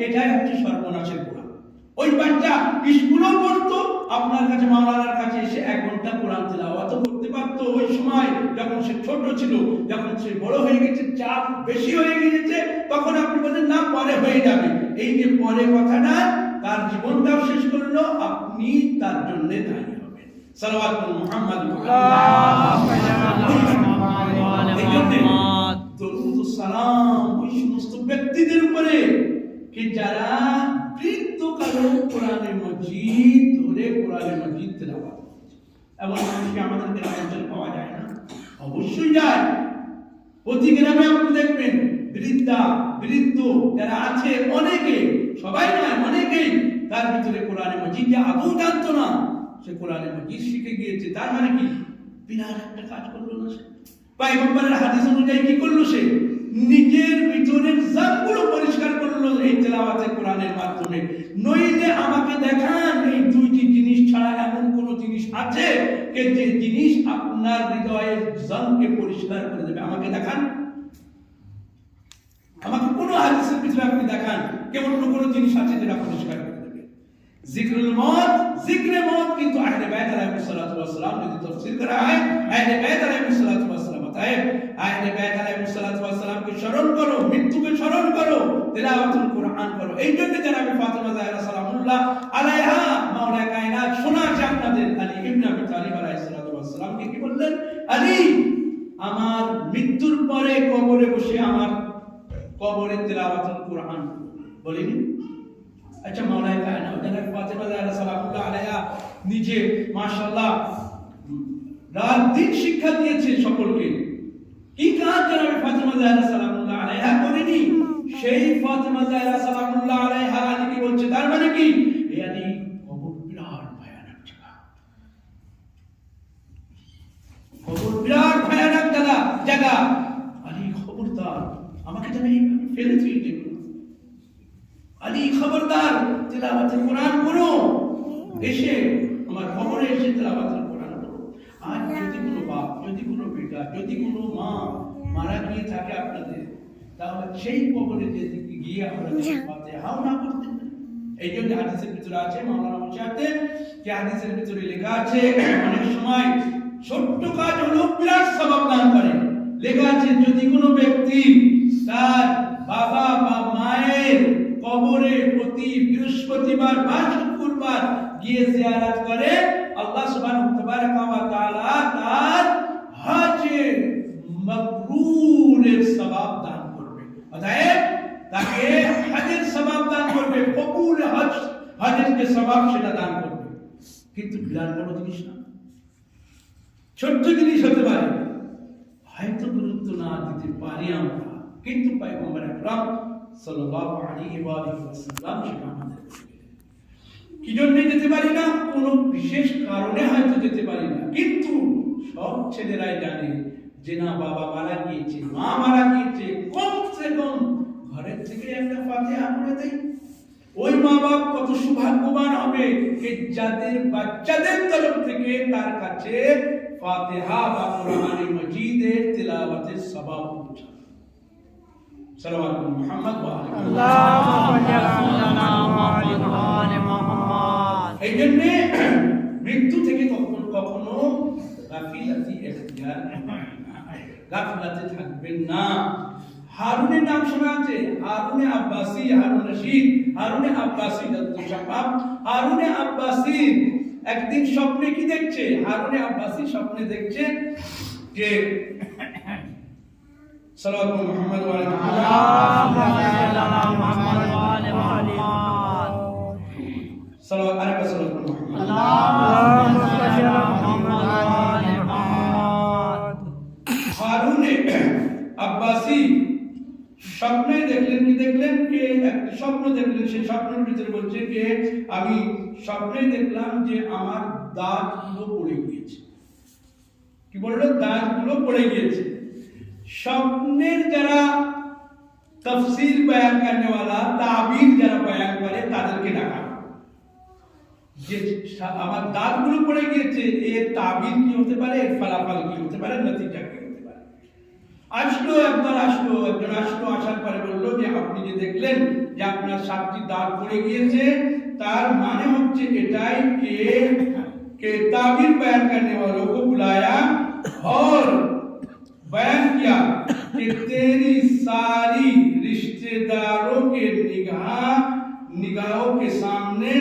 এটাই হচ্ছে সর্বনাশের গোড়া। ওই বাচ্চা স্কুলও পড়তো, আপনার কাছে মাওলানার কাছে এসে 1 ঘন্টা কোরআন তেলাওয়াত করতে পারতো ওই সময় যখন সে ছোট ছিল। যখন সে বড় হয়ে গেছে, চাপ বেশি হয়ে গিয়েছে, তখন আপনি বলেন না পরে হয়ে যাবে। এই যে পরে কথাটা তার জীবনটাও শেষ করলো, আপনি তার জন্য দায়ী হবেন। সালাওয়াতুল মুহাম্মদ সালাম ওই সমস্ত ব্যক্তিদের উপরে কি যারা বৃদ্ধকালে কোরআনে মজিদ ধরে কোরআনে মজিদ তেলাওয়াত করছে। এবং মানুষকে আমাদের গ্রামাঞ্চলে পাওয়া যায় না? অবশ্যই যায়। প্রতি গ্রামে আপনি দেখবেন বৃদ্ধ যারা আছে, অনেকে, সবাই নয় অনেকেই, তার ভিতরে কোরআনে মজিদ যে আদৌ জানতো না, সে কোরআনে মজিদ শিখে গিয়েছে। তার মানে কি? বিরাট একটা কাজ করলো না সে। পয়গম্বরের হাদিস অনুযায়ী কি করলো সে? নিজের ভিতরের জানগুলো পরিষ্কার করলো এই তেলাওয়াতে কোরআনের মাধ্যমে। নইলে আমাকে দেখান এই 2টি জিনিস ছাড়া এমন কোন জিনিস আছে যে জিনিস আপনার হৃদয়ের জানকে পরিষ্কার করে দেবে? আমাকে দেখান। আমাকে কোন হাদিসের ভিতরে আপনি দেখান কেমন কোন জিনিস আছে যেটা পরিষ্কার করে দেবে? জিকরুল মওত, জিকরে মওত কিন্তু আহলে বাইত আলাইহিস সালাতু ওয়াস সালাম যদি তাফসীর করা হয়, আহলে বাইত আলাইহিস সালাতু ওয়াস সালাম তাই আহলে বাইত আলাইহিস সালাতু ওয়াস সালামকে স্মরণ করো, মৃত্যুকে স্মরণ করো, তেলাওয়াতুল কুরআন করো। এইজন্য জনাবে ফাতেমা জাহরা সালামুল্লাহ আলাইহা মাওলা কায়নাত শোনাচ্ছে আপনাদের আলী ইবনে আবি তালিব আলাইহিস সালাতু ওয়াস সালামকে কি বললেন? আলী, আমার মৃত্যুর পরে কবরে বসে আমার কবরে তেলাওয়াতুল কুরআন বলেনি? আচ্ছা, মাওলা কায়নাত জনাবে ফাতেমা জাহরা সালামুল্লাহ আলাইহা নিজে মাশাআল্লাহ রাত দিন শিক্ষা দিয়েছে সকলকে। কি কাজ জনাবে ফাতেমা জাহরা সালামুল্লাহ আলাইহা করেনি? সেই ফাতেমা জাহরা সালামুল্লাহ আলাইহা আলীকে বলছে, তার মানে কি? এই আলী কবর বিরাট ভয়ানক জায়গা, কবর বিরাট ভয়ানক জায়গা। আলী খবরদার, আমাকে যেন এইভাবে ফেলে দিয়ে দেবে। আলী খবরদার, তেলাওয়াতুল কোরআন করো, এসে আমার কবরে এসে তেলাওয়াতুল কোরআন করো। আর যদি কোনো বাপ, যদি কোনো বেটা, যদি কোনো মা মারা গিয়ে থাকে আপনাদের, তাহলে সেই কবরে যেদিকে গিয়ে আমরা ফাতিহাও না পড়তে পারি। এই জন্য হাদিসের ভিতরে আছে, মাওলানা মুশাহিদ যে হাদিসের ভিতরে লেখা আছে, অনেক সময় ছোট্ট কাজ হলো বিরাট সওয়াব দান করে। লেখা আছে যদি কোনো ব্যক্তি তার বাবা বা মায়ের কবরে প্রতি বৃহস্পতিবার বা শুক্রবার গিয়ে জিয়ারত করে, আল্লাহ সুবহানাহু ওয়া তাআলা তার হজে মাবরুরের সওয়াব দান করবে। অতএব তাকে হজের সওয়াব দান করবে, কবুল হজের যে সওয়াব সেটা দান করবে। কিন্তু বিরাট বড় জিনিস না, ছোট্ট জিনিস হতে পারে, হয়তো গুরুত্ব না দিতে পারি আমরা, কিন্তু পয়গম্বর আকরাম সাল্লাল্লাহু আলাইহি ওয়াসাল্লাম সেটা আমাদের কি জন্য যেতে পারি না? কোনো বিশেষ কারণে হয়তো যেতে পারি না, কিন্তু সব ছেলেরাই জানে যে না, বাবা মারা গিয়েছে, মা মারা গিয়েছে, কমসে কম ঘরের থেকে একটা ফাতিহা পড়ে দেই। ওই মা বাপ কত সৌভাগ্যবান হবে যে যাদের বাচ্চাদের তরফ থেকে তার কাছে ফাতিহা বা কোরআনে মজিদের তেলাওয়াতের সওয়াব পৌঁছায়। সাল্লাল্লাহু মুহাম্মদ ওয়া আলি মুহাম্মদ। এই জন্য মৃত্যু থেকে কখনো গাফিলাতে থাকবেন না। হারুনের নাম শোনা আছে, হারুনে আব্বাসী, হারুন রশিদ, হারুনে আব্বাসী হারুনে আব্বাসী একদিন স্বপ্নে কি দেখছে? হারুনে আব্বাসী স্বপ্নে দেখছে যে সাল্লাল্লাহু মুহাম্মদ ওয়া আলি হারুনে আব্বাসী স্বপ্নে দেখলেন কি দেখলেন যে একটা স্বপ্ন দেখলেন, সেই স্বপ্নের ভিতরে বলছে যে আমি স্বপ্নে দেখলাম যে আমার দাঁতগুলো পড়ে গিয়েছে। কি বললো? দাঁতগুলো পড়ে গিয়েছে। স্বপ্নের যারা তাফসীর বয়ান করনে वाला, তাবির যারা বয়ান করে তাদেরকে ডাকা যে আমার দাঁতগুলো পড়ে গিয়েছে, এর তাবির কি হতে পারে, এর ফলাফল কি হতে পারে, নতিজা কি হতে পারে। একজন আসলো, আসার পরে বললো যে আপনি যে দেখলেন যে আপনার 7টি দাঁত পড়ে গিয়েছে, তার মানে হচ্ছে এটাই के ताबीर बयान करने वालों को बुलाया और बयान किया कि तेरी सारी रिश्तेदारों के निगाहों के सामने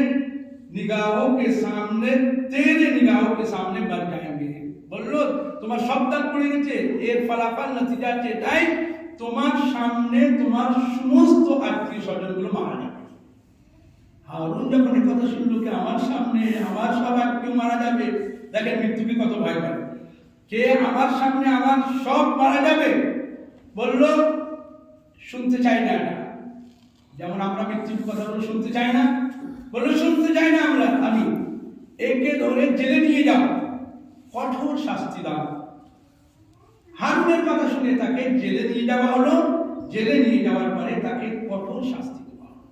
तेरे निगाहों के सामने मर जाएंगे। বললো তোমার সব দাঁত পড়ে গেছে, এর ফলাফল নতিজা এটাই, তোমার সামনে তোমার সমস্ত আত্মীয় স্বজনগুলো মারা যাবে। হারুন যখন এই কথা শুনলো যে আমার সামনে আমার সব আত্মীয় মারা যাবে, দেখেন মৃত্যুকে কত ভয় করে, কে আমার সামনে আমার সব মারা যাবে, বললো শুনতে চাই না। এটা যেমন আমরা মৃত্যুর কথা বলে শুনতে চাই না, বললো শুনতে চাই না আমি একে ধরে জেলে নিয়ে যাও, কঠোর শাস্তি দাও। হারুনের কথা শুনে তাকে জেলে নিয়ে যাওয়া হলো, জেলে নিয়ে যাওয়ার পরে তাকে কঠোর শাস্তি দেওয়া হলো।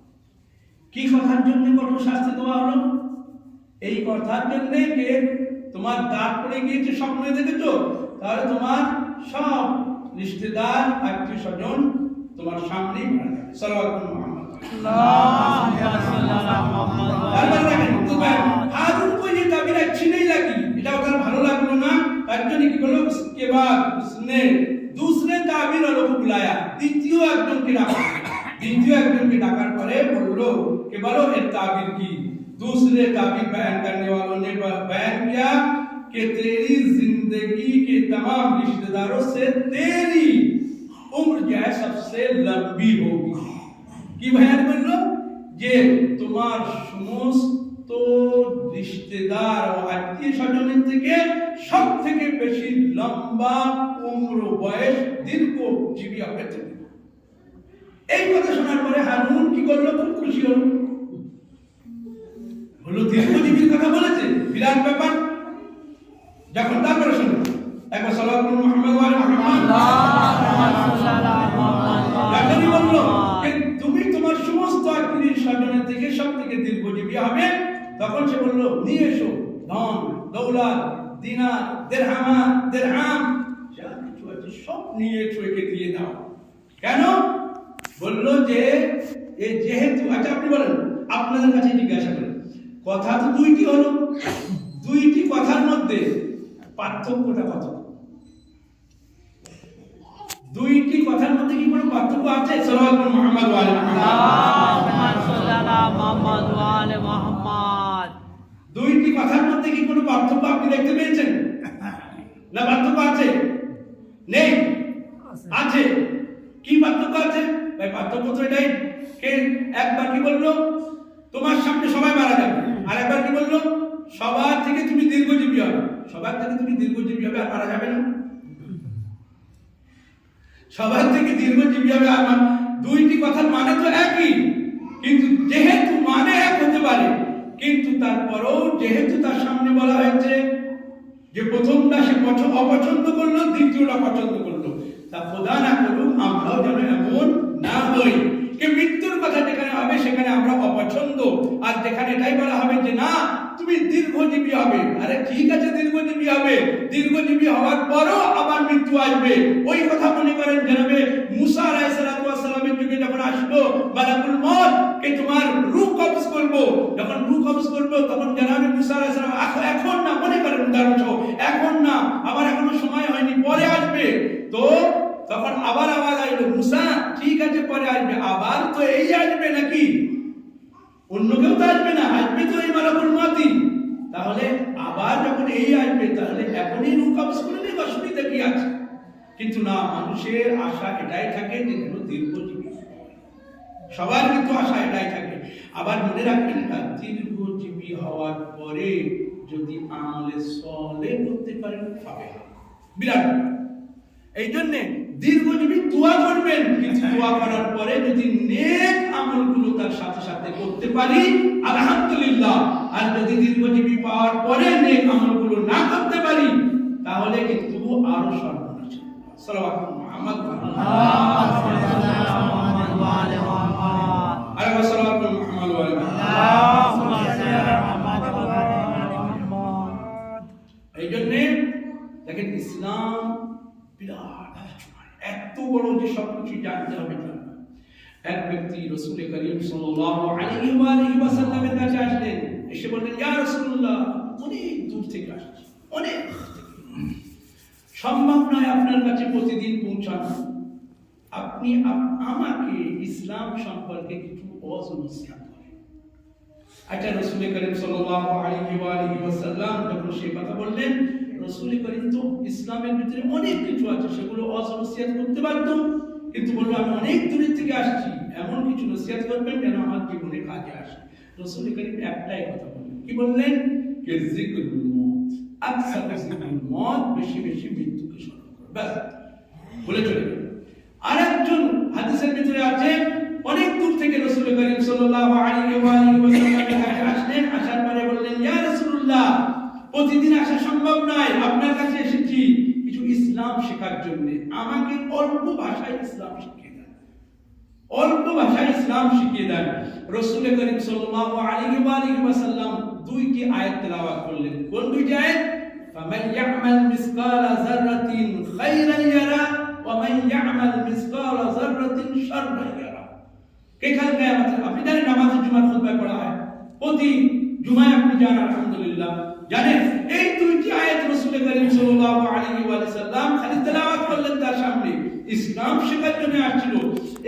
কি কথার জন্য কঠোর শাস্তি দেওয়া হলো? এই কথার জন্য যে তোমার দাঁত পড়ে গিয়েছে স্বপ্নে দেখেছো, তাহলে তোমার সব রিশতেদার আত্মীয় স্বজন তোমার সামনেই মারা যাবে। সাল্লাল্লাহু আলাইহি ওয়াসাল্লাম। हारून को ये ताबीर अच्छी नहीं लगी, এটা ওদের ভালো লাগলো না, তার জন্য কি করলো, उसके बाद उसने दूसरे ताबीर वालों को बुलाया, দ্বিতীয় একজনকে ডাকার পরে বললো कि बोलो ये ताबीर की। दूसरे ताबीर बयान करने वालों ने बयान किया कि तेरी जिंदगी के तमाम रिश्तेदारों से तेरी उम्र जो है सबसे लंबी होगी। কি বয়ান করলো, যে তোমার সমস্ত রিশতেদার ও আত্মীয় স্বজনের থেকে সব থেকে বেশি লম্বা উম্র বয়স দীর্ঘজীবী হবে তুমি। এই কথা শোনার পরে হারুন কি করলো, খুব খুশি হলো, বললো দীর্ঘজীবীর কথা বলেছে, বিরাট ব্যাপার। যখন তারপরে শুনো একবার সাল্লাল্লাহু আলাইহি মুহাম্মদ ওয়া আলা মুহাম্মদ, যখনই বললো তুমি তোমার সমস্ত আত্মীয় স্বজনের থেকে সব থেকে দীর্ঘজীবী হবে, তখন সে বললো নিয়ে এসো ধন দৌলত দিনার দিরহাম যা কিছু আছে সব নিয়ে এসো, একে দিয়ে দাও। কেন? বললো যে এই যেহেতু, আচ্ছা আপনি বলেন, আপনাদের কাছে জিজ্ঞাসা করেন, কথা তো দুইটি হলো, দুইটি কথার মধ্যে পার্থক্যটা কত? দুইটি কথার মধ্যে কি কোনো পার্থক্য আছে? সাল্লাল্লাহু মুহাম্মদ ওয়া আলা মুহাম্মদ। দুইটি কথার মধ্যে কি কোনো পার্থক্য আপনি দেখতে পেয়েছেন? না পার্থক্য আছে? নেই? আছে। কি পার্থক্য আছে? ভাই পার্থক্য তো এটাই, কে একবার কি বললো তোমার সামনে সবাই মারা যাবে, আর একবার কি বললো সবার থেকে তুমি দীর্ঘজীবী হবে। সবার থেকে তুমি দীর্ঘজীবী হবে আর মারা যাবে না, সবার থেকে দীর্ঘজীবী হবে আর দুইটি কথার মানে তো একই, কিন্তু যেহেতু মানে এক হতে পারে, কিন্তু তারপরেও যেহেতু তার সামনে বলা হয়েছে যে প্রথমটা সে অপছন্দ করলো, দ্বিতীয়টা পছন্দ করলো, তা খোদা না করুক আমরাও যেন এমন না হই যে মৃত্যুর কথা যেখানে হবে সেখানে আমরা অপছন্দ, আর যেখানে এটাই বলা হবে যে না তুমি দীর্ঘজীবী হবে, আরে ঠিক আছে দীর্ঘজীবী হবে, দীর্ঘজীবী হওয়ার পরও আবার মৃত্যু আসবে। ওই কথা মনে করেন জনাবে মুসা আলাইহিস সালামের যুগে যখন আসলো মালাকুল মউত কে তোমার রূহ কবজ করব, যখন রূহ কবজ করব তখন জনাবে মুসা আলাইহিস সালাম এখন না, মনে করেন উদাহরণস্বরূপ এখন না, আবার এখনো সময় হয়নি, পরে আসবে, তো তখন আবার আওয়াজ আসলো মুসা ঠিক আছে পরে আসবে, আবার তো এই আসবে নাকি, অন্য কেউ তো আসবে না, আসবে তো এই মালাকুল মউতই, তাহলে আবার যখন এই আসবে তাহলে এখনই রূহ কবজ করে নিয়ে অসুবিধা কি আছে? কিন্তু না, মানুষের আশা এটাই থাকে যে যেন দীর্ঘজীবী, সবার কিন্তু আশা এটাই থাকে। আবার মনে রাখবেন এটা দীর্ঘজীবী হওয়ার পরে যদি আমলে সলেহ করতে পারেন পাবে, বিরাট। এই জন্য দীর্ঘজীবী দোয়া করবেন, কিন্তু দোয়া করার পরে যদি নেক আমলগুলো তার সাথে সাথে করতে পারি আলহামদুলিল্লাহ, আর যদি দীর্ঘজীবী পাওয়ার পরে নেক আমলগুলো না করতে পারি তাহলে কিন্তু আরো সর্বনাশ। সাল্লাল্লাহু মুহাম্মদ ওয়া আলা মুহাম্মদ। এই জন্য দেখেন ইসলাম বিরাট, এত বড় যে সবকিছু জানতে হবে তা না। এক ব্যক্তি রাসূল করিম সাল্লাল্লাহু আলাইহি ওয়া আলিহি ওয়াসাল্লামের কাছে আসলেন, এসে বললেন, ইয়া রাসূলুল্লাহ, অনেক দূর থেকে আসছি, অনেক সম্ভব নয় আপনার কাছে প্রতিদিন পৌঁছানো, আপনি আমাকে ইসলাম সম্পর্কে কিছু নসিহত করেন। আচ্ছা, রাসূল করিম সাল্লাল্লাহু আলাইহি ওয়া আলিহি ওয়াসাল্লাম যখন সেই কথা বললেন, রাসূল করিম তো ইসলামের ভিতরে অনেক কিছু আছে সেগুলো নসিহত করতে পারতো, কিন্তু বললো আমি অনেক দূর থেকে আসছি, এমন কিছু নসিহত করবেন যেন আমার জীবনে কাজে আসে। রাসূল করিম একটাই কথা বললেন, কি বললেন? কে যিকরুল মউত, আকসার যিকরুল মউত, বেশি বেশি মৃত্যুকে স্মরণ করো, ব্যাস বলে চলে গেল। আরেকজন হাদিসের ভিতরে আছে, অনেক দূর থেকে রাসূল করিম সাল্লাল্লাহু আলাইহি ওয়া আলিহি ওয়াসাল্লামের কাছে আসলেন, আসার পরে বললেন, ইয়া রাসূলুল্লাহ, প্রতিদিন আসা সম্ভব নয়, আপনার কাছে এসেছি কিছু ইসলাম শেখার জন্য, আমাকে অল্প ভাষায় ইসলাম শিখিয়ে দেন, অল্প ভাষায় ইসলাম শিখিয়ে দেন। রাসূল করিম সাল্লাল্লাহু আলাইহি ওয়া আলিহি ওয়াসাল্লাম দুইটি আয়াত তেলাওয়াত করলেন। কোন দুইটি আয়াত? ফামান ইয়ামাল মিসকালা যাররাতিন খায়রান ইয়ারা ওয়া মান ইয়ামাল মিসকালা যাররাতিন শাররান ইয়ারা। কাল কিয়ামত, আপনি জানেন নামাজে জুমার খুতবায় পড়া হয়, প্রতি জুমায় আপনি জানেন আলহামদুলিল্লাহ জানেন, এই দুইটি আয়াত রাসূল করিম সাল্লাল্লাহু আলাইহি ওয়া সাল্লাম খালি তেলাওয়াত করলেন, তার সামনে ইসলাম শেখার জন্য আসছিল।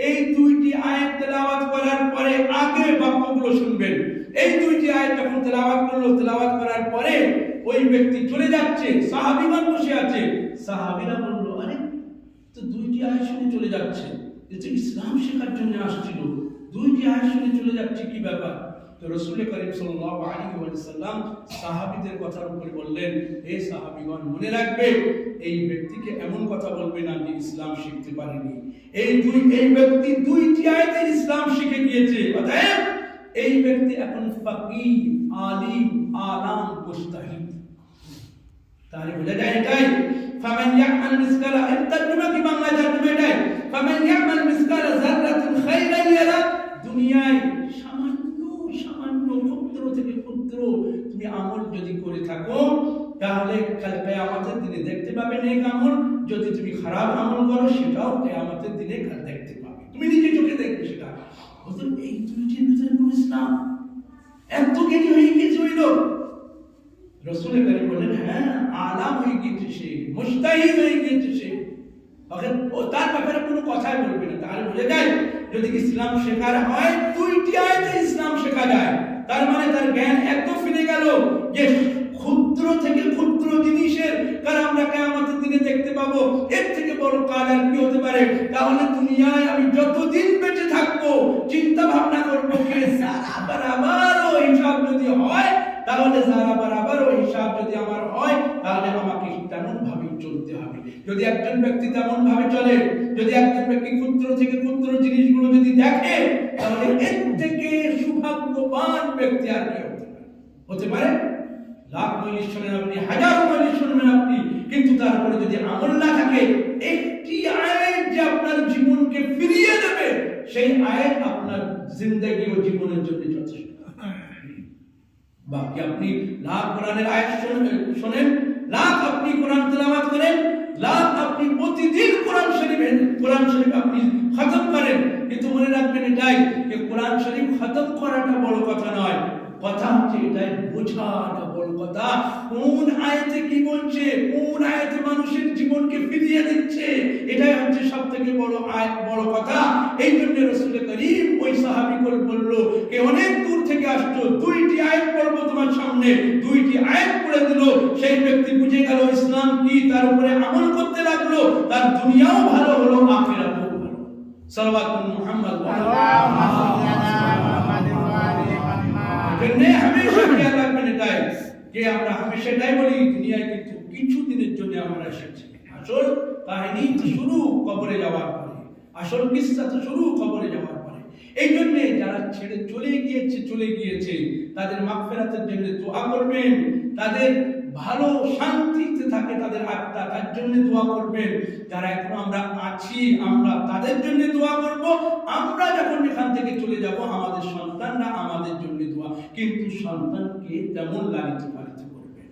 এই দুইটি আয়াত তেলাওয়াত করার পরে আগে বাক্যগুলো শুনবেন। এই দুইটি আয়াত যখন তেলাওয়াত করলো, তেলাওয়াত করার পরে ওই ব্যক্তি চলে যাচ্ছে, সাহাবীগণ বসে আছে, সাহাবীরা বলল, আরে তো দুইটি আয়াত শুনে চলে যাচ্ছে, যে ইসলাম শেখার জন্য আসছিল, দুইটি আয়াত শুনে চলে যাচ্ছে, কি ব্যাপার? তো রাসূল করিম সাল্লাল্লাহু আলাইহি ওয়া সাল্লাম সাহাবীদের কথার উপরে বললেন, এই সাহাবীগণ মনে রাখবে, এই ব্যক্তিকে এমন কথা বলবে না যে ইসলাম শিখতে পারেনি। এই ব্যক্তি দুইটি আয়াতে ইসলাম শিখে গিয়েছে, অতএব এই ব্যক্তি এখন ফাকিহ, আলিম, আলাম, মুজতাহিদ। তাহলে বোঝা যায় এটাই, ফামান ইয়ামাল মিসকালা, এর তরজমা কি বাংলা তরজমা এটাই, ফামান ইয়ামাল মিসকালা যাররাতিন খায়রান ইয়ারা। দুনিয়ায় সামান্য ক্ষুদ্র থেকে ক্ষুদ্র তুমি আমল যদি করে থাকো, তাহলে কাল কিয়ামতের দিনে দেখতে পাবে নেক আমল। যদি তুমি খারাপ আমল করো, সেটাও কিয়ামতের দিনে দেখতে পাবে, তুমি নিজে চোখে দেখবে সেটা। হুজুর, এই দুইটির ভিতরে কোন ইসলাম? এত জ্ঞানী হয়ে গিয়েছে ওই লোক। রাসূল করিম বলেন, হ্যাঁ, আলাম হয়ে গিয়েছে সে, মুজতাহিদ হয়ে গিয়েছে সে, তার ব্যাপারে কোনো কথাই বলবে না। তাহলে বোঝা যায়, যদি ইসলাম শেখার হয়, দুইটি আয়াতে ইসলাম শেখা যায়। তার মানে তার জ্ঞান এত ফিরে গেল যে ক্ষুদ্র থেকে ক্ষুদ্র জিনিসের কারণ আমরা কিয়ামতের দিনে দেখতে পাবো, এর থেকে বড় কাজ আর কি হতে পারে? তাহলে দুনিয়ায় আমি যতদিন বেঁচে থাকবো চিন্তা ভাবনা করবো, যে সারা বরাবরও হিসাব যদি হয়, তাহলে সারা বরাবরও হিসাব যদি আমার হয়, তাহলে আমাকে তেমন ভাবে চলতে হবে। যদি একজন ব্যক্তি তেমন ভাবে চলে, যদি একজন ব্যক্তি ক্ষুদ্র থেকে ক্ষুদ্র জিনিসগুলো যদি দেখে, তাহলে এর থেকে সৌভাগ্যবান ব্যক্তি আর কি হতে পারে? লাখ মজলিস শোনেন আপনি, হাজার মজলিস শুনবেন আপনি, কিন্তু তারপরে যদি আমল না থাকে, একটি আয়াত যে আপনার জীবনকে ফিরিয়ে দেবে, সেই আয়াত আপনার জিন্দেগি ও জীবনের জন্য যথেষ্ট। বাকি আপনি লাখ কোরআনের আয়াত শোনেন, লাখ আপনি কোরআন তেলাওয়াত করেন, লাখ আপনি প্রতিদিন কোরআন শরীফ আপনি খতম করেন, কিন্তু মনে রাখবেন এটাই, যে কোরআন শরীফ খতম করাটা বড় কথা নয়, কথা হচ্ছে এটাই বোঝাটা বড় কথা। কোন আয়াতে কি বলছে, কোন আয়াতে মানুষের জীবনকে ফিরিয়ে দিচ্ছে, এটাই হচ্ছে সবথেকে বড় কথা। এই জন্য রাসূল করিম ওই সাহাবীকে বলল, কে অনেক দূর থেকে আসছো, দুইটি আয়াত পড়বো তোমার সামনে, দুইটি আয়াত পড়ে দিল। সেই ব্যক্তি বুঝে গেল ইসলাম কি, তার উপরে আমল করতে লাগলো, তার দুনিয়াও ভালো হলো, আখিরাতও ভালো। সাল্লাল্লাহু মুহাম্মদ হামেশা খেয়াল রাখবেন এটাই, যে আমরা হামেশা এটাই বলি, দুনিয়ায় কিন্তু কিছু দিনের জন্য আমরা এসেছি, আসল কাহিনী শুরু কবরে যাওয়ার পরে, আসল কিস্সা তো শুরু কবরে যাওয়ার পরে। এই জন্য যারা ছেড়ে চলে গিয়েছে তাদের মাগফিরাতের জন্য দোয়া করবেন, তাদের ভালো শান্তিতে থাকে তাদের আত্মা, তার জন্য দোয়া করবেন। যারা এখন আমরা আছি, আমরা তাদের জন্য দোয়া করব। আমরা যখন এখান থেকে চলে যাব, আমাদের সন্তানরা আমাদের জন্য দোয়া, কিন্তু সন্তানকে তেমন লালিত পালিত করবেন,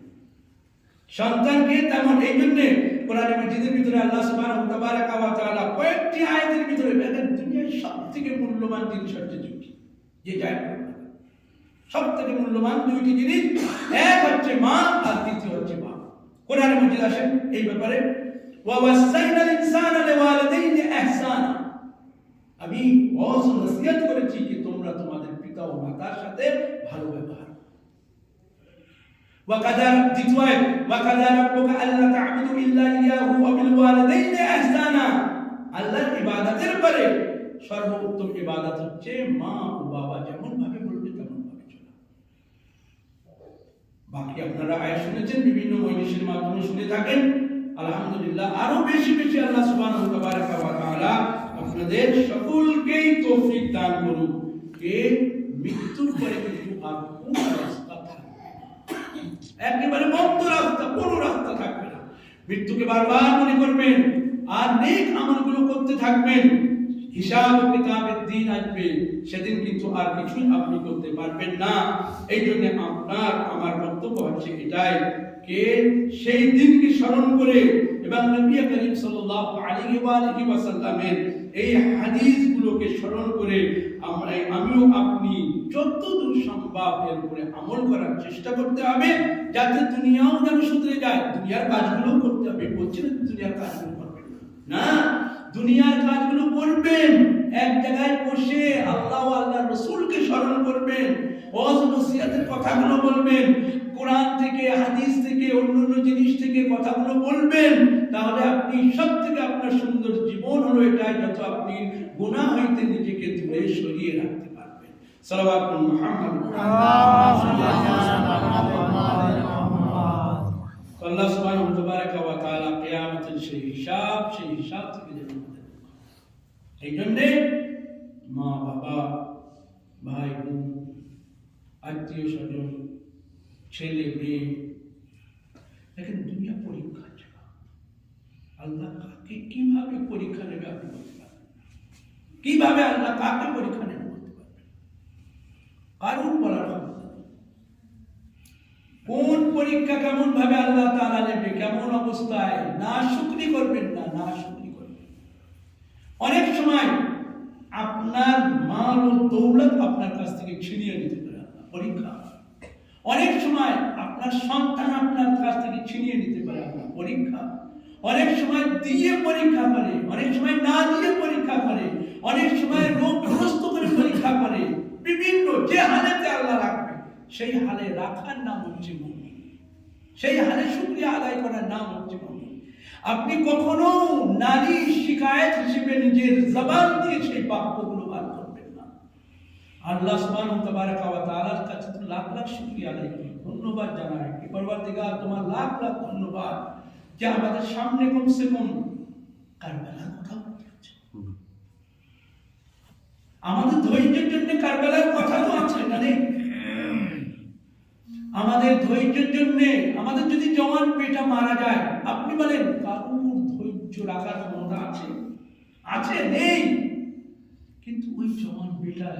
সন্তানকে তেমন। এই জন্য কোরআনে মাজিদের ভিতরে আল্লাহ সুবহানাহু ওয়া তাআলা কয়েকটি আয়াতের ভিতরে দুনিয়ার সবথেকে মূল্যবান জিনিস হচ্ছে জুটি, যে যাই সবথেকে মূল্যবান দুইটি জিনিস, এক হচ্ছে মা আর দ্বিতীয় হচ্ছে বাবা। কোরআনে মাজিদ আসেন এই ব্যাপারে, ওয়া ওয়াসাইনাল ইনসানা লিওয়ালিদাইহি ইহসানা, আমি ওয়াসিয়ত করেছি যে তোমরা তোমাদের পিতা ও মাতার সাথে ভালো ব্যবহার। وَقَضَى দ্বিতীয় وَقَضَى رَبُّكَ أَلَّا تَعْبُدُوا إِلَّا إِيَّاهُ وَبِالْوَالِدَيْنِ إِحْسَانًا, আল্লাহর ইবাদতের পরে সর্বোত্তম ইবাদত হচ্ছে মা ও বাবা যেমন ভাবে বলবে তেমন ভাবে চলা। বাকি আপনারা আয়াত শুনেছেন, বিভিন্ন মজলিসের মাধ্যমে শুনে থাকেন, আলহামদুলিল্লাহ। আরো বেশি বেশি আল্লাহ সুবহানাহু ওয়া তাআলা আপনাদের সকলকেই তৌফিক দান করুন যে মৃত্যুর পরে কিন্তু আর কোন রাস্তা থাকবে না, একেবারে বন্ধ রাস্তা, কোনো রাস্তা থাকবে না। মৃত্যুকে বারবার মনে করবেন আর নেক আমলগুলো করতে থাকবেন। হিসাব ও কিতাবের দিন আসবে, সেদিন কিন্তু আর কিছুই আপনি করতে পারবেন না। এই জন্য আপনার আমার বক্তব্য হচ্ছে এটাই, কে সেই দিনকে স্মরণ করে এবং নবী করিম সাল্লাল্লাহু আলাইহি ওয়া সাল্লামের এই হাদিসগুলোকে স্মরণ করে আমিও আপনি যতদূর সম্ভব এর উপরে আমল করার চেষ্টা করতে হবে, যাতে দুনিয়াও যেন শুধরে যায়। দুনিয়ার কাজগুলো করতে হবে, বলছি না দুনিয়ার কাজগুলো করবেন না, দুনিয়ার কাজগুলো করবেন। এক জায়গায় বসে আল্লাহ আল্লাহর রাসূলকে স্মরণ করবেন, ওয়াজ নসিহতের কথাগুলো বলবেন, কোরআন থেকে হাদিস থেকে অন্যান্য জিনিস থেকে কথাগুলো বলবেন। তাহলে আপনি সবথেকে আপনার সুন্দর জীবন হলো এটাই, যত আপনি গুনাহ হইতে নিজেকে দূরে সরিয়ে রাখতে পারবেন। সাল্লাল্লাহু আলাইহি মুহাম্মদ। আল্লাহ সুবহানাহু ওয়া তাআলা কিয়ামতের সেই হিসাব থেকে যেন আমাদের, এই জন্য মা বাবা ভাই বোন আত্মীয় স্বজন ছেলে মেয়ে, দেখেন দুনিয়া পরীক্ষা ছাড়া আল্লাহ কাকে কিভাবে পরীক্ষা নেবে আপনি বলতে পারবেন, কিভাবে আল্লাহ কাকে পরীক্ষা নেবে বলতে পারবেন, কারণ বলার ক্ষমতা নেই। কোন পরীক্ষা কেমন ভাবে আল্লাহ তাআলা নেবে, কেমন অবস্থায়, না শুকরি করবেন না, না শুকরি করবেন। অনেক সময় আপনার মাল ও দৌলত আপনার কাছ থেকে ছিনিয়ে নিতে পারে আল্লাহ, পরীক্ষা। অনেক সময় আপনার সন্তান আপনার কাছ থেকে ছিনিয়ে নিতে পারে আল্লাহ, পরীক্ষা। অনেক সময় দিয়ে পরীক্ষা করে, অনেক সময় না দিয়ে পরীক্ষা করে, অনেক সময় রোগগ্রস্ত করে পরীক্ষা করে। বিভিন্ন যে হালেতে আল্লাহ রাখবে সেই হালে রাখার নাম হচ্ছে মুমিন, সেই হালে শুকরিয়া আদায় করার নাম হচ্ছে মুমিন। আপনি কখনো নারী শিকায়েত হিসেবে নিজের জবান দিয়ে সেই বাক্যগুলো বার করবেন না। আল্লাহ সুবহানাহু ওয়া তাআলার কাছে তো লাখ লাখ শুকরিয়া আদায় করি, ধন্যবাদ জানাই কি পরওয়ারদিগার তোমার লাখ লাখ ধন্যবাদ যে আমাদের সামনে কমসে কম কারবালার কথা বলতে হচ্ছে। আমাদের ধৈর্যের জন্য কারবালার কথা তো আছে না, নেই? আমাদের ধৈর্যের জন্য, আমাদের যদি জওয়ান বেটা মারা যায়, আপনি বলেন কারুর ধৈর্য রাখার ক্ষমতা আছে? আছে? নেই। কিন্তু ওই জওয়ান বেটা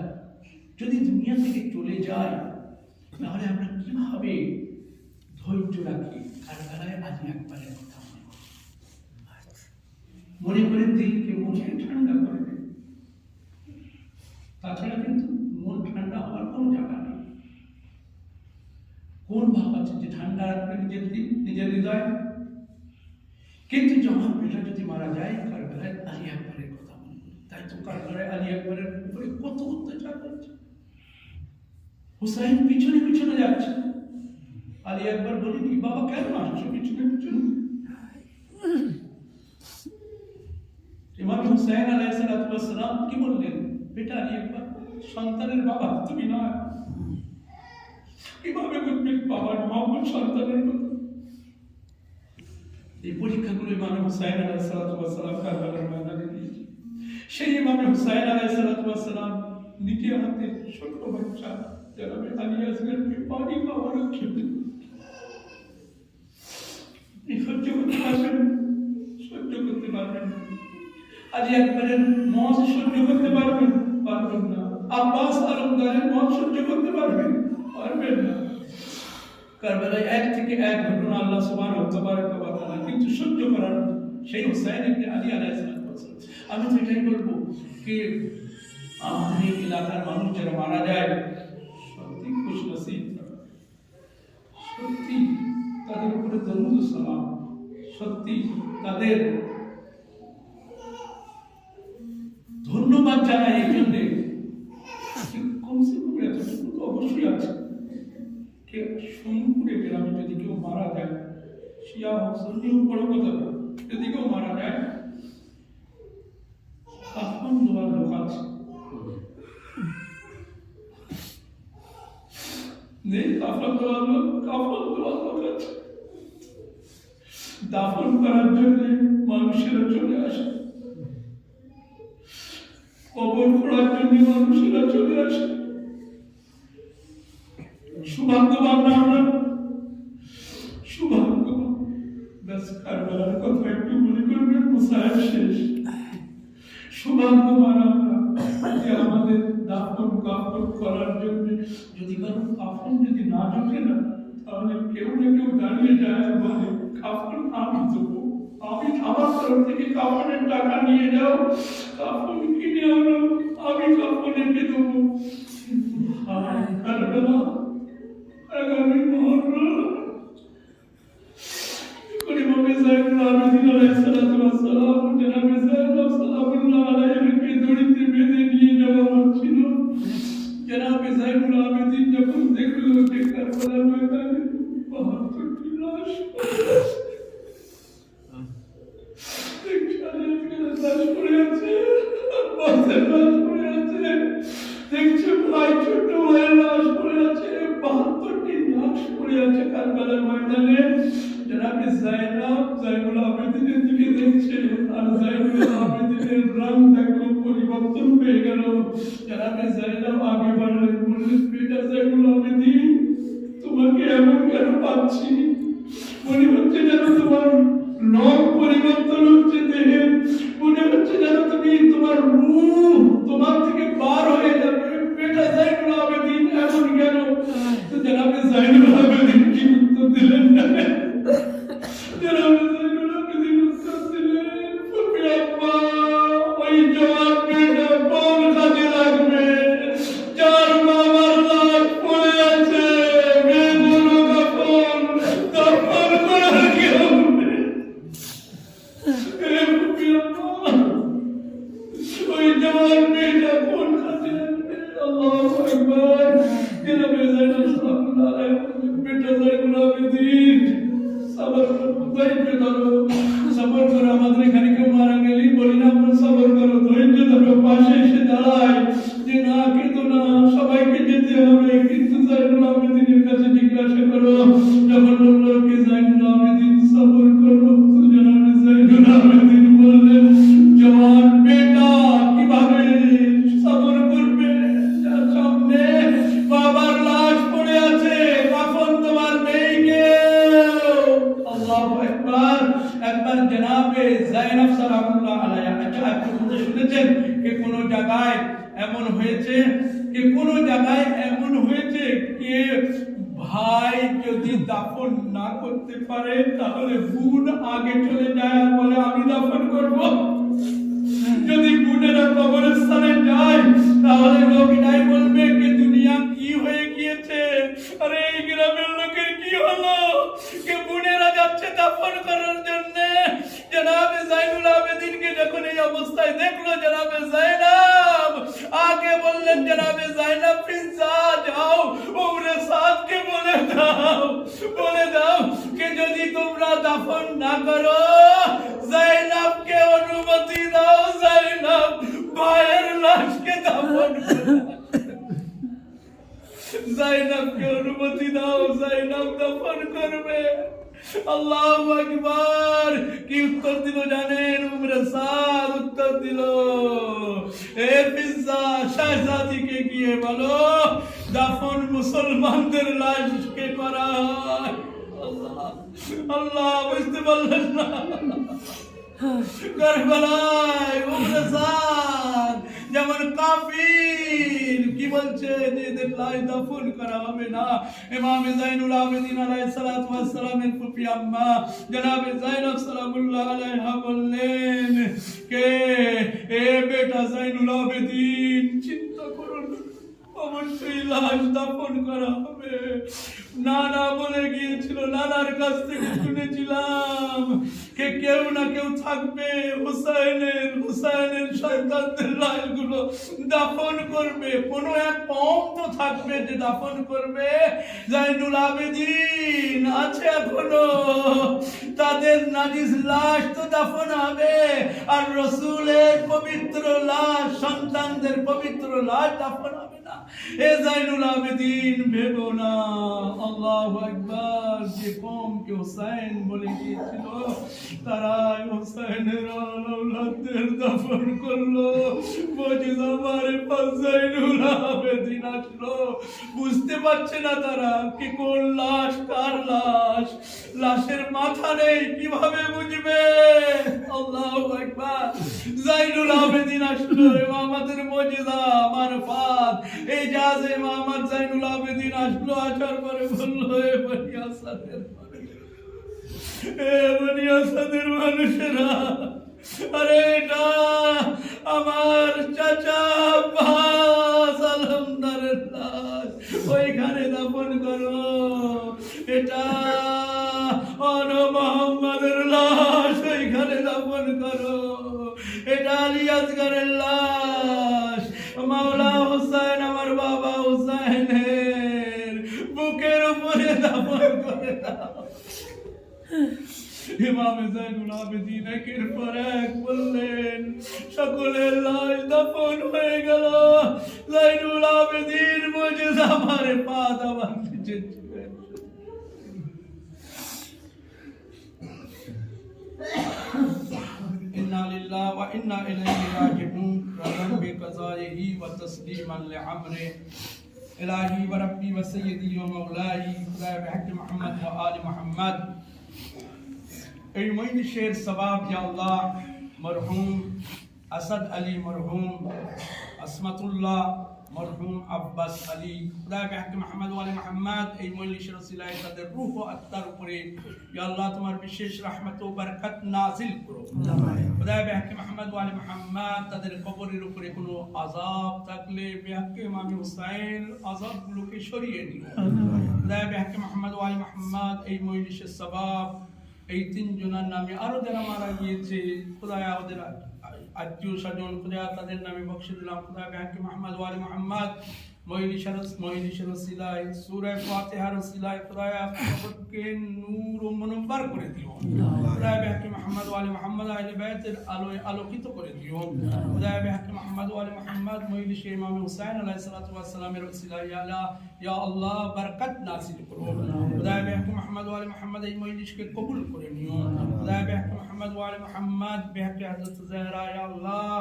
যদি দুনিয়া থেকে চলে যায়, তাহলে আমরা কিভাবে ধৈর্য রাখি? কারবালায় আজ একবারের কথা মনে করে দিলকে মনে ঠান্ডা করবে, তাছাড়া কিন্তু মন ঠান্ডা হওয়ার কোনো জায়গা নেই। কোন ভাব আছে যে ঠান্ডা রাখবে নিজের হৃদয়? কিন্তু যখন বেটা যদি মারা যায়, কারবালায় আলী আকবরের কথা মনে করি। তাই তো কারবালায় আলী আকবরের উপরে কত অত্যাচার হচ্ছে। হুসাইন পিছনে পিছনে যাচ্ছে, আলী আকবর বলেনি বাবা কেন আসছো পিছনে পিছনে? ইমাম হুসাইন আলাইহিস সালাম কি বললেন? বেটা আলী আকবর, সন্তানের বাবা তুমি নয়, কিভাবে বলবেন বাবার মহব্বত সন্তানের কথা? এই পরীক্ষাগুলো ইমাম হুসাইন আলাইহিস সালাম কারবালার ময়দানে দিয়েছে। সেই ইমাম হুসাইন আলাইহিস সালাম নিজে হাতে ছোট বাচ্চা জনাবে আলী আসগরকে পানি খাওয়ানোর জন্য সহ্য করতে পারবেন, সহ্য করতে পারবেন। আলী আকবরের মত সহ্য করতে পারবেন না। আব্বাস আলমদারের মত সহ্য করতে পারবেন না। কারবালায় এক থেকে এক ঘটনা আল্লাহ সুবহানাহু ওয়া তাআলা কিন্তু সহ্য করার সেই হুসাইন ইবনে আলী আলাইহিস সালাম। আমি তো এটাই বলবো কি আমাদের এলাকার মানুষ যারা মারা যায় সত্যি খুশনসিব, সত্যি তাদের উপরে দরুদ ও সালাম, সত্যি তাদের ধন্যবাদ জানাই এই জন্য কমসে কম এতটুকু তো অবশ্যই আছে। সোমপুরে গ্রামে যদি কেউ মারা যায়, শিয়া হোক সুন্নি হোক বড় কথা না, যদি কেউ মারা যায় কাফন দেওয়ার লোক আছে নেই? কাফন দেওয়ার লোক আছে। দাফন করার জন্য মানুষেরা চলে আসে, কবর খোঁড়ার জন্য মানুষেরা চলে আসে। সৌভাগ্যবান না আমরা, সৌভাগ্যবান। ব্যাস কারবালার কথা একটু মনে করবেন, মুসাইব শেষ। সৌভাগ্যবান আমরা যে আমাদের দাফন কাফন করার জন্য যদি কারো কাফন যদি না জোটে না, তাহলে কেউ না কেউ দাঁড়িয়ে যায় বলে কাফন আমি দেবো, আমি আমার তরফ থেকে কাফনের টাকা নিয়ে যাও, কাফন কিনে আনো, আমি কাফন এনে দেবো। কারবালা আগামী মহরম ইমাম যায়নুল আবেদিন আলাইহিস সালাতু ওয়াস সালাম জনাবে যায়নব সালামুল্লাহ আলাইহিকে দড়িতে বেঁধে নিয়ে যাওয়া হচ্ছিল। জনাবে যায়নুল আবেদিন যখন দেখলো যে কারবালার ময়দানে ৭২টি লাশ, লাশ পড়ে আছে, বাচ্চার লাশ পড়ে আছে, দেখছে ভাই ছোট ভাইয়ের লাশ পড়ে আছে, ৭২টি লাশ পড়ে আছে কারবালার ময়দানে। জনাবে যায়নুল আবেদিনের দিকে দেখছে, আর যায়নুল আবেদিনের রং দেখলো পরিবর্তন হয়ে গেল। জনাবে যায়নব আগে বাড়লেন, বললেন বেটা যায়নুল আবেদিন, তোমাকে এমন কেন পাচ্ছি? মনে হচ্ছে যেন তোমার রং পরিবর্তন হচ্ছে দেহে, মনে হচ্ছে যেন তুমি তোমার রূহ তোমার থেকে বার হয়ে যাবে। বেটা যায়নুল আবেদিন এমন কেন? তো জনাবে যায়নুল আবেদিন কি উত্তর দিলেন না? আমাদের এখানে কেউ মারা গেলেই বলি না আমরা সবর করো, ধৈর্য ধরো, পাশে এসে দাঁড়ায় যে না কিন্তু না, সবাইকে যেতে হবে। কিন্তু যায়নুল আবেদিনের কাছে জিজ্ঞাসা করো, যখন বললো কি যায়নুল আবেদিন সবর করো, জনাবে যায়নুল আবেদিন বললেন জওয়ান বেটা কিভাবে সবর করবে? যার সামনে বাবার লাশ পড়ে আছে, কাফন তোমার নেই কেউ। আল্লাহু আকবার। একবার জনাবে যায়নব সালামুল্লাহ আলাইহা, আচ্ছা আপনি শুনেছেন যে কোন জায়গায় এমন হয়েছে, যে কোন জায়গায় এমন হয়েছে যে ভাই যদি দাফন না করতে পারে তাহলে বোন আগে চলে যায় আর বলে আমি দাফন করব। যদি বোনেরা কবরস্থানে যায় তাহলে লোকেরাই বলবে যে দুনিয়া কি হয়ে গিয়েছে, আরে এই গ্রামের লোকের কি হলো, কে বোনেরা যাচ্ছে দাফন করার জন্য। জনাবে যায়নুল আবেদিনকে যখন এই অবস্থায় দেখলো জনাবে যায়নব আগে বললেন জনাবে যায়নব ফিজা যাও উমরে সাদকে বলে দাও যে যদি তোমরা দাফন না করো যায়নবকে অনুমতি দাও, যায়নব ভাইয়ের লাশকে দাফন করো। যায়নবকে অনুমতি দাও, যায়নব দাফন করবে। আল্লাহু আকবার। কি উত্তর দিল জানেন? উমরে সাদ উত্তর দিল, এ ফিজা শাহজাদিকে গিয়ে বলো দাফন মুসলমানদের লাশকে করা হয়। আল্লাহ আল্লাহ বুঝতে পারলেন না? কারবালায় মুগরেসান যেমন কাফির কি বলছে যে এদের লাশ দাফন করা হবে না। ইমাম যাইনুল আবেদিন আলাইহিস সালাতু ওয়াস সালামের ফুফি আম্মা জনাবে যায়েনব সালামুল্লাহ আলাইহা বললেন কে এ বেটা যাইনুল আবেদিন চিন্তা করুন অবশ্যই লাশ দাফন করা হবে। নানা বলে গিয়েছিল, নানার কাছ থেকে শুনেছিলাম কে কেউ না কেউ থাকবে হুসাইনের সন্তানদের লাশগুলো দাফন করবে, কোনো এক কম তো থাকবে যে দাফন করবে। যাইনুল আবেদিন আছে এখনো, তাদের নাজিস লাশ তো দাফন হবে, আর রসুলের পবিত্র লাশ, সন্তানদের পবিত্র লাশ দাফন হবে না। এ যাইনুল আবেদিন ভেবো না। আল্লাহু আকবার। যে কওমকে হুসাইন বলে গিয়েছিল তারাই হুসাইনের আওলাদদের দাফন করলো। মুজিজা মারে পাশ যাইনুল আবেদিন আসলো। বুঝতে পারছে না তারা কি কোন লাশ কার লাশ, লাশের মাথা নেই কিভাবে বুঝবে। আল্লাহু আকবার। যাইনুল আবেদিন আসলো, আমাদের মুজিজা মারফাত এজাজে মোহাম্মদ যাইনুল আবেদিন আসলো। আসার পরে বললো এ বনি আসাদের মানুষেরা, আরে এটা আমার চাচা আব্বাস আলমদারের লাশ, ওইখানে দাফন করো। এটা মোহাম্মদের লাশ, ওইখানে দাফন করো। এটা আলী আসগরের লাশ, মাওলা হুসাইন আমার বাবা হুসাইনের বুকের উপরে দাফন করে দাও। ইমাম যাইনুল আবেদিন একের পর এক বললেন, সকলের লাশ দাফন হয়ে গেল। যাইনুল আবেদিন মুজিজা মারে পা দাবার নিচে ছিলেন। ইন্না লিল্লাহি ওয়া ইন্না ইলাইহি রাজিউন। রাব্বি কাযাইহি ওয়া তাসলিমান লিআমরি ইলাহি ওয়া রাব্বি ওয়া সাইয়্যিদি ওয়া মাওলাই খুদায়ে বিহাক্কি মুহাম্মদ ওয়া আলি মুহাম্মদ। এই মজলিসের সওয়াব ইয়া আল্লাহ মরহুম আসাদ আলী, মরহুম আসমাতুল্লাহ, মরহুম আব্বাস আলী, খুদায়ে বিহাক্কি মুহাম্মদ ওয়া আলি মুহাম্মদ, এই মজলিসের ওসিলায় তাদের রূহ ও আত্মার উপরে ইয়া আল্লাহ তোমার বিশেষ রহমত ও বরকত নাযিল করো। খুদায়ে বিহাক্কি মুহাম্মদ ওয়া আলি মুহাম্মদ, তাদের কবরের উপরে কোনো আযাব থাকলে বিহাক্কি ইমাম হুসাইন আযাবগুলোকে সরিয়ে দিও। খুদায়ে বিহাক্কি মুহাম্মদ ওয়া আলি মুহাম্মদ, এই মজলিসের সওয়াব এই তিনজনের নামে আরো যারা মারা গিয়েছে খোদায়া ওদের আত্মীয় স্বজন খোদায়া তাদের নামে বকশে দিলাম। খোদায়া বিহাক্কি মুহাম্মদ ওয়া আলি মুহাম্মদ, মজলিসের ওসিলায় সূরা ফাতিহার ওসিলায় খোদায়া কবরকে নূর ও মুনব্বর করে দিও। খোদায়া বিহাক্কি মুহাম্মদ ওয়া আলি মুহাম্মদ আহলে বাইতের আলোয় আলোকিত করে দিও। খোদায়া বিহাক্কি মুহাম্মদ ওয়া আলি মুহাম্মদ, মজলিসে ইমাম হুসাইন আলাইহিস সালাতু ওয়াস সালামের ওসিলায় ইয়া আল্লাহ বরকত নাযিল করো। খোদায়া বিহাক্কি মুহাম্মদ ওয়া আলি মুহাম্মদ, এই মজলিসকে কবুল করে নিও। খোদায়া বিহাক্কি মুহাম্মদ ওয়া আলি মুহাম্মদ, বিহাক্কি হযরত যাহরা ইয়া আল্লাহ,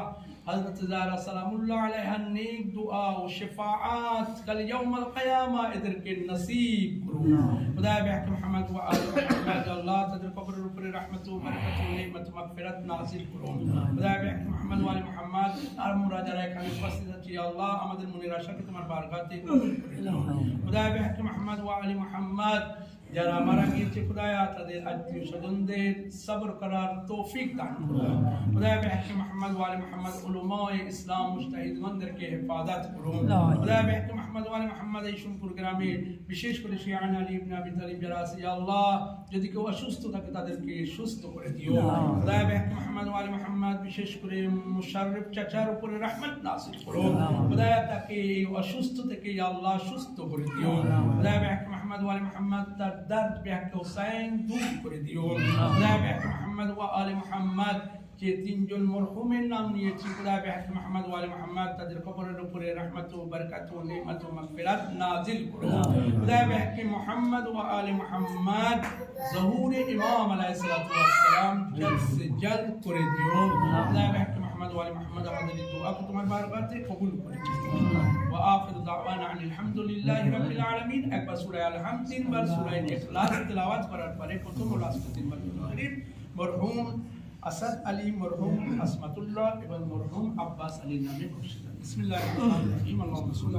হযরত যাহরা সালামুল্লাহ আলাইহা নেক দুআ ও শাফাআত কাল ইয়াউমুল কিয়ামা এদেরকে নসিব করো। খোদায়া বিহাক্কি মুহাম্মদ ওয়া আলি মুহাম্মদ, আল্লাহ তাদের কবরের উপরে রহমত ও বরকত ও নেমত ও মাগফিরাত নাযিল করো। খোদায়া বিহাক্কি মুহাম্মদ ওয়া আলি মুহাম্মদ, আর মোরা যারা এখানে উপস্থিত আছি আল্লাহ আমাদের মনের আশাকে তোমার বারগাতে কবুল করে নাও। খোদায়া বিহাক্কি মুহাম্মদ ওয়া আলি মুহাম্মদ, যারা মারা গিয়েছে খোদায়া তাদের আত্মীয় স্বজনদের সবর করার তৌফিক দান করো। খোদায়া বিহাক্কি মুহাম্মদ ওয়া আলি মুহাম্মদ, উলামায়ে ইসলাম মুজতাহিদগণদেরকে হেফাজত করো। খোদায়া বিহাক্কি মুহাম্মদ ওয়া আলি মুহাম্মদ, এই সোমপুর গ্রামে বিশেষ করে শিয়ান আলী ইবনে আবি তালিব যারা আছে ইয়া আল্লাহ যদি কেউ অসুস্থ থাকে তাদেরকে সুস্থ করে দিও। খোদায়া বিহাক্কি মুহাম্মদ ওয়া আলি মুহাম্মদ, বিশেষ করে মুশাররফ চাচার উপরে রহমত নাযিল করো। খোদায়া তাকে এই অসুস্থ থেকে ইয়া আল্লাহ সুস্থ করে দিও। খোদায়া বিহাক্কি মুহাম্মদ ওয়া আলি মুহাম্মদ, তার দর্দ বিহাক্কি হুসাইন দূর করে দিও। খোদায়া বিহাক্কি মুহাম্মদ ওয়া আলি মুহাম্মদ, যে তিনজন মরহুমের নাম নিয়েছি খোদায়া বিহাক্কি মুহাম্মদ ওয়া আলি মুহাম্মদ, তাদের কবরের উপরে রহমত ও বরকত ও নেমত ও মাগফিরাত নাযিল করো। খোদায়া বিহাক্কি মুহাম্মদ ওয়া আলি মুহাম্মদ, ज़हूर इमाम अलैहिस्सलाम जल्द से जल्द করে দিও। খোদায়া বিহাক্কি মুহাম্মদ ওয়া আলি মুহাম্মদ, আমাদের এই দোয়া को তোমার বারগাতে কবুল করে নিও। ওয়া আখিরু দাওয়ানা আনিল হামদুলিল্লাহি রাব্বিল আলামিন। একবার সূরা আল হামদ, তিনবার সূরা ইখলাস তেলাওয়াত করার পরে প্রথম ও লাস্ট তিনবার শরীফ মরহুম আসাদ আলী মরহুম আসমাতুল্লাহ এবং মরহুম আব্বাস আলীর নামে বর্ষিত। বিসমিল্লাহির রহমানির রহিম। আল্লাহুম্মা সাল্লি